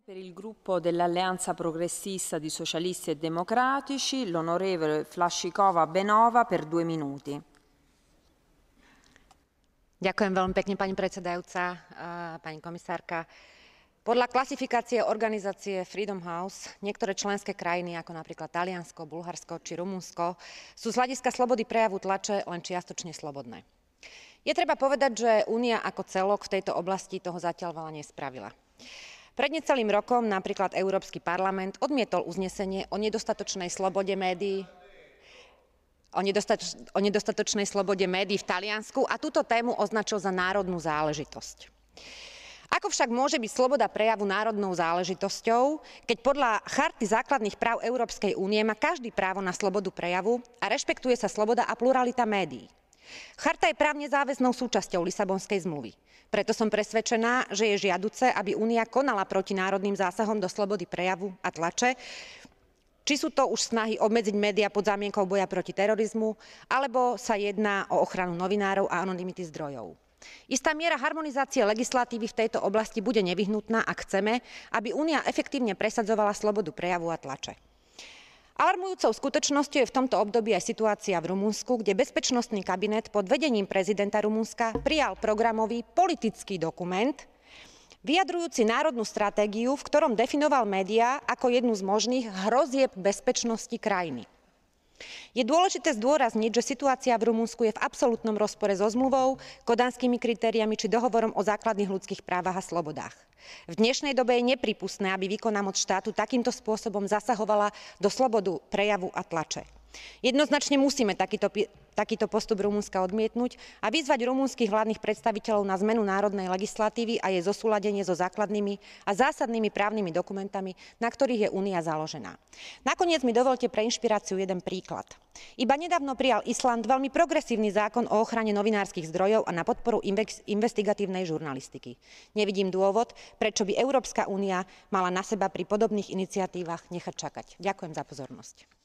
Per il gruppo dell'Alleanza Progressista di Socialisti e Democratici, l'onorevole Flašíková-Beňová per 2 minúty. Ďakujem veľmi pekne, pani predsedajúca, pani komisárka. Podľa klasifikácie organizácie Freedom House niektoré členské krajiny, ako napríklad Taliansko, Bulharsko či Rumunsko, sú z hľadiska slobody prejavu tlače len čiastočne slobodné. Je treba povedať, že Únia ako celok v tejto oblasti toho zatiaľ veľa nespravila. Pred necelým rokom napríklad Európsky parlament odmietol uznesenie o nedostatočnej slobode médií v Taliansku a túto tému označil za národnú záležitosť. Ako však môže byť sloboda prejavu národnou záležitosťou, keď podľa Charty základných práv Európskej únie má každý právo na slobodu prejavu a rešpektuje sa sloboda a pluralita médií? Charta je právne záväznou súčasťou Lisabonskej zmluvy. Preto som presvedčená, že je žiaduce, aby Únia konala proti národným zásahom do slobody prejavu a tlače, či sú to už snahy obmedziť médiá pod zámienkou boja proti terorizmu, alebo sa jedná o ochranu novinárov a anonymity zdrojov. Istá miera harmonizácie legislatívy v tejto oblasti bude nevyhnutná, ak chceme, aby Únia efektívne presadzovala slobodu prejavu a tlače. Alarmujúcou skutočnosťou je v tomto období aj situácia v Rumunsku, kde bezpečnostný kabinet pod vedením prezidenta Rumunska prijal programový politický dokument vyjadrujúci národnú stratégiu, v ktorom definoval médiá ako jednu z možných hrozieb bezpečnosti krajiny. Je dôležité zdôrazniť, že situácia v Rumunsku je v absolútnom rozpore so zmluvou, kodanskými kritériami či dohovorom o základných ľudských právach a slobodách. V dnešnej dobe je neprípustné, aby výkonná moc štátu takýmto spôsobom zasahovala do slobodu prejavu a tlače. Jednoznačne musíme takýto postup Rumunska odmietnuť a vyzvať rumunských vládnych predstaviteľov na zmenu národnej legislatívy a jej zosúladenie so základnými a zásadnými právnymi dokumentami, na ktorých je Únia založená. Nakoniec mi dovoľte pre inšpiráciu jeden príklad. Iba nedávno prijal Island veľmi progresívny zákon o ochrane novinárskych zdrojov a na podporu investigatívnej žurnalistiky. Nevidím dôvod, prečo by Európska únia mala na seba pri podobných iniciatívach nechať čakať. Ďakujem za pozornosť.